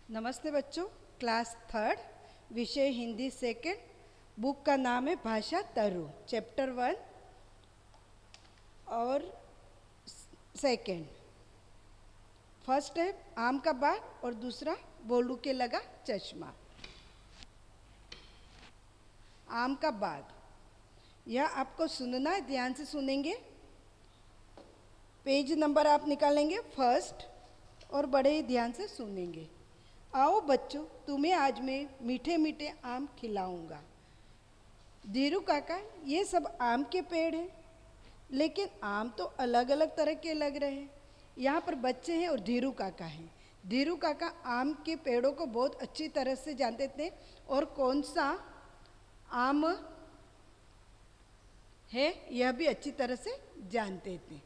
नमस्ते बच्चों, class third, विषय हिंदी सेकेंड, बुक का नाम है भाषा तरु, चैप्टर 1 और सेकेंड। फर्स्ट है आम का बाग और दूसरा भोलू के लगा चश्मा। आम का बाग, यह आपको सुनना है, ध्यान से सुनेंगे। पेज नंबर आप निकालेंगे फर्स्ट और बड़े ही ध्यान से सुनेंगे। आओ बच्चों, तुम्हें आज मैं मीठे मीठे आम खिलाऊंगा। धीरू काका, ये सब आम के पेड़ हैं, लेकिन आम तो अलग अलग तरह के लग रहे हैं। यहाँ पर बच्चे हैं और धीरू काका हैं। धीरू काका आम के पेड़ों को बहुत अच्छी तरह से जानते थे और कौन सा आम है यह भी अच्छी तरह से जानते थे।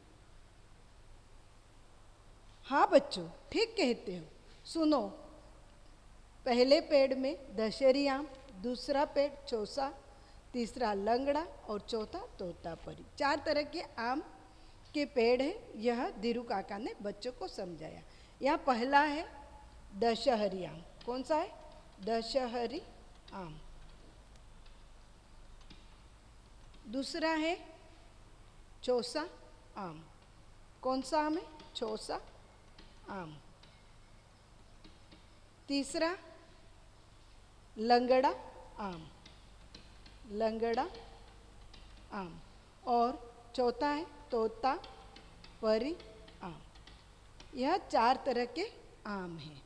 हाँ बच्चों, ठीक कहते हो। सुनो, पहले पेड़ में दशहरी आम, दूसरा पेड़ चौसा, तीसरा लंगड़ा और चौथा तोतापरी। 4 तरह के आम के पेड़ हैं। यह धीरू काका ने बच्चों को समझाया। यहाँ पहला है दशहरी आम। कौन सा है? दशहरी आम। दूसरा है चौसा आम। कौन सा आम है? चौसा आम। तीसरा लंगड़ा आम, लंगड़ा आम। और चौथा है तोता परी आम। यह 4 तरह के आम हैं।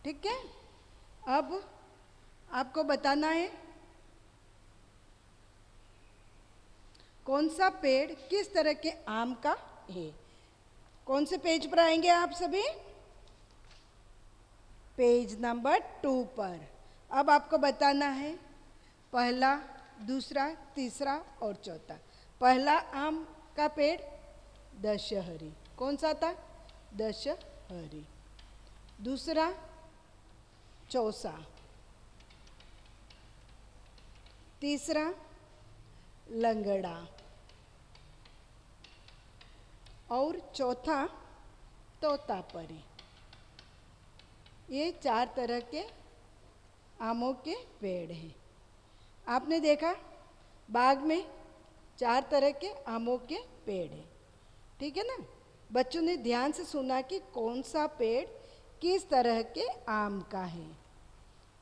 ठीक है, अब आपको बताना है कौन सा पेड़ किस तरह के आम का है। कौन से पेज पर आएंगे आप सभी? पेज नंबर 2 पर। अब आपको बताना है पहला, दूसरा, तीसरा और चौथा। पहला आम का पेड़ दशहरी। कौन सा था? दशहरी। दूसरा चौसा। तीसरा लंगड़ा और चौथा तोतापरी। ये 4 तरह के आमों के पेड़ हैं। आपने देखा बाग में 4 तरह के आमों के पेड़ हैं। ठीक है ना? बच्चों ने ध्यान से सुना कि कौन सा पेड़ किस तरह के आम का है।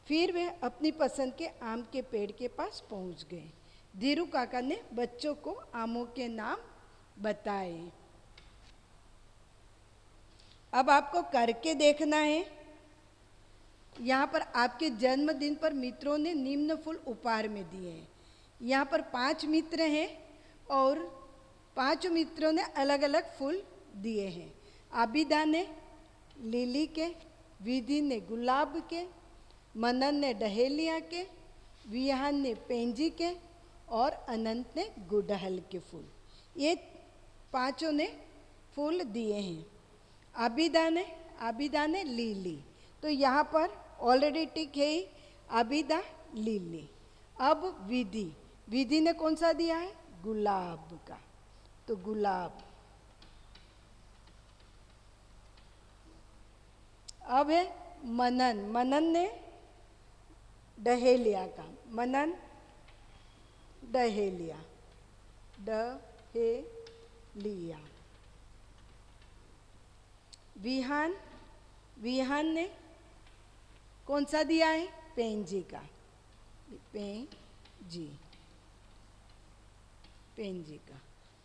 फिर वे अपनी पसंद के आम के पेड़ के पास पहुंच गए। धीरू काका ने बच्चों को आमों के नाम बताए। अब आपको करके देखना है। यहाँ पर आपके जन्मदिन पर मित्रों ने निम्न फूल उपहार में दिए हैं। यहाँ पर 5 मित्र हैं और 5 मित्रों ने अलग अलग फूल दिए हैं। आबिदा ने लिली के, विधि ने गुलाब के, मनन ने डहेलिया के, विहान ने पेंजी के और अनंत ने गुड़हल के फूल। ये 5 ने फूल दिए हैं। आबिदा ने लिली, तो यहाँ पर ऑलरेडी टिक है ही, आबिदा लिली। अब विधि ने कौन सा दिया है? गुलाब का, तो गुलाब। अब है मनन ने डहेलिया का, मनन डहेलिया, डहेलिया। विहान ने कौन सा दिया है? पेंजी का, पेंजी का।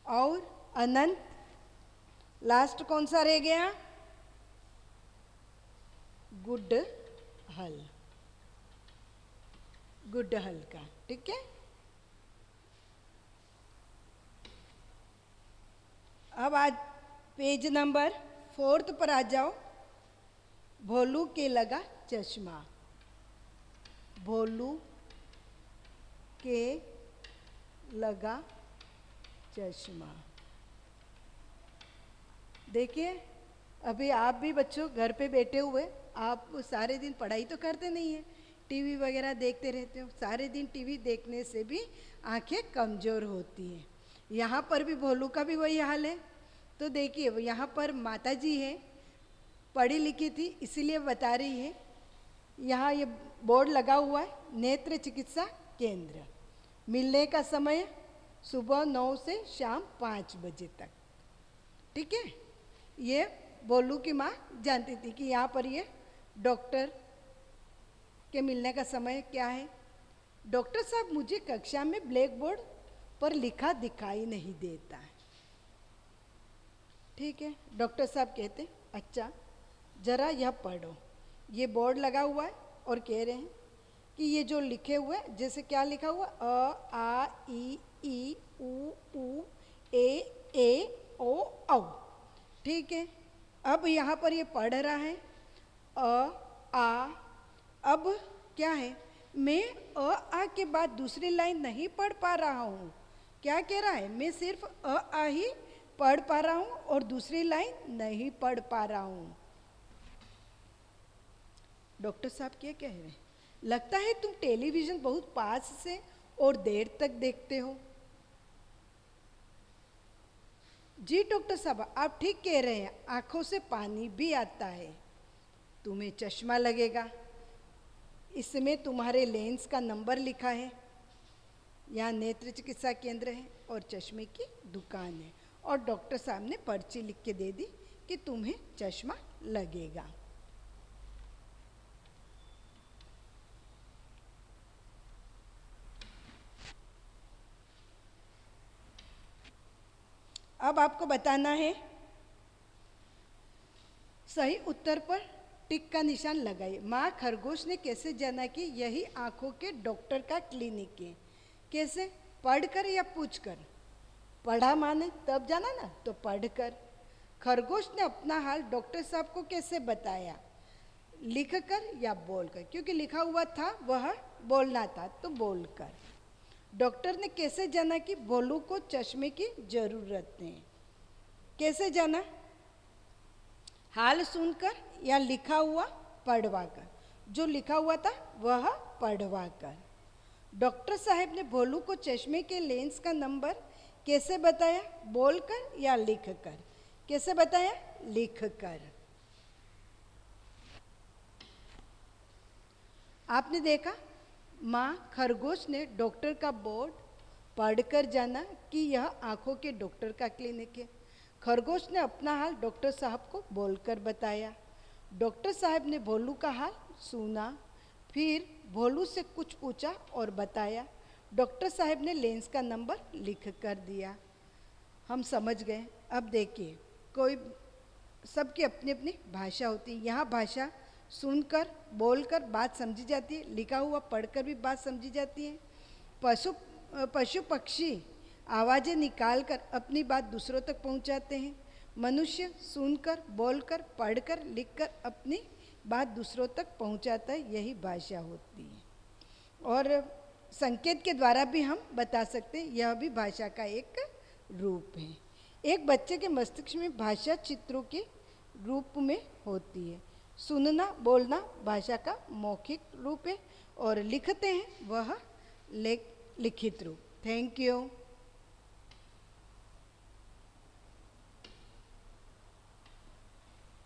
और अनंत, लास्ट कौन सा रह गया? गुड़हल का। ठीक है, अब आज पेज नंबर 4 पर आ जाओ। भोलू के लगा चश्मा। भोलू के लगा चश्मा। देखिए, अभी आप भी बच्चों घर पे बैठे हुए, आप सारे दिन पढ़ाई तो करते नहीं है, टीवी वगैरह देखते रहते हो। सारे दिन टीवी देखने से भी आंखें कमज़ोर होती हैं। यहाँ पर भी भोलू का भी वही हाल है। तो देखिए, यहाँ पर माता जी है, पढ़ी लिखी थी इसीलिए बता रही है। यहाँ ये बोर्ड लगा हुआ है, नेत्र चिकित्सा केंद्र। मिलने का समय सुबह 9 से शाम 5 बजे तक। ठीक है, ये बोलू की माँ जानती थी कि यहाँ पर ये डॉक्टर के मिलने का समय क्या है। डॉक्टर साहब, मुझे कक्षा में ब्लैक बोर्ड पर लिखा दिखाई नहीं देता है। ठीक है, डॉक्टर साहब कहते अच्छा जरा यह पढ़ो। ये बोर्ड लगा हुआ है और कह रहे हैं कि ये जो लिखे हुए जैसे क्या लिखा हुआ, अ आ ई उ ए ओ औ। ठीक है, अब यहाँ पर ये पढ़ रहा है अ आ। अब क्या है, मैं अ आ के बाद दूसरी लाइन नहीं पढ़ पा रहा हूँ। क्या कह रहा है, मैं सिर्फ अ आ ही पढ़ पा रहा हूँ और दूसरी लाइन नहीं पढ़ पा रहा हूँ। डॉक्टर साहब क्या कह रहे हैं, लगता है तुम टेलीविजन बहुत पास से और देर तक देखते हो। जी डॉक्टर साहब, आप ठीक कह रहे हैं, आंखों से पानी भी आता है। तुम्हें चश्मा लगेगा, इसमें तुम्हारे लेंस का नंबर लिखा है। यहाँ नेत्र चिकित्सा केंद्र है और चश्मे की दुकान है, और डॉक्टर साहब ने पर्ची लिख के दे दी कि तुम्हें चश्मा लगेगा। अब आपको बताना है, सही उत्तर पर टिक का निशान लगाइए। माँ खरगोश ने कैसे जाना कि यही आंखों के डॉक्टर का क्लिनिक है? कैसे, पढ़कर या पूछकर? पढ़ा माने तब जाना ना, तो पढ़कर। खरगोश ने अपना हाल डॉक्टर साहब को कैसे बताया? लिखकर या बोलकर? क्योंकि लिखा हुआ था वह बोलना था, तो बोलकर। डॉक्टर ने कैसे जाना कि भोलू को चश्मे की जरूरत है? कैसे जाना? हाल सुनकर या लिखा हुआ पढ़वाकर? जो लिखा हुआ था वह पढ़वाकर। डॉक्टर साहब ने भोलू को चश्मे के लेंस का नंबर कैसे बताया? बोलकर या लिखकर? कैसे बताया? लिखकर। आपने देखा, माँ खरगोश ने डॉक्टर का बोर्ड पढ़कर जाना कि यह आंखों के डॉक्टर का क्लिनिक है। खरगोश ने अपना हाल डॉक्टर साहब को बोलकर बताया। डॉक्टर साहब ने भोलू का हाल सुना, फिर भोलू से कुछ पूछा और बताया। डॉक्टर साहब ने लेंस का नंबर लिख कर दिया। हम समझ गए। अब देखिए, कोई सबकी अपनी अपनी भाषा होती है। यहाँ भाषा सुनकर बोलकर बात समझी जाती है, लिखा हुआ पढ़कर भी बात समझी जाती है। पशु पक्षी आवाज़ें निकालकर अपनी बात दूसरों तक पहुंचाते हैं। मनुष्य सुनकर बोलकर पढ़कर लिखकर अपनी बात दूसरों तक पहुंचाता है, यही भाषा होती है। और संकेत के द्वारा भी हम बता सकते हैं, यह भी भाषा का एक रूप है। एक बच्चे के मस्तिष्क में भाषा चित्रों के रूप में होती है। सुनना बोलना भाषा का मौखिक रूप है और लिखते हैं वह लिखित रूप। Thank you.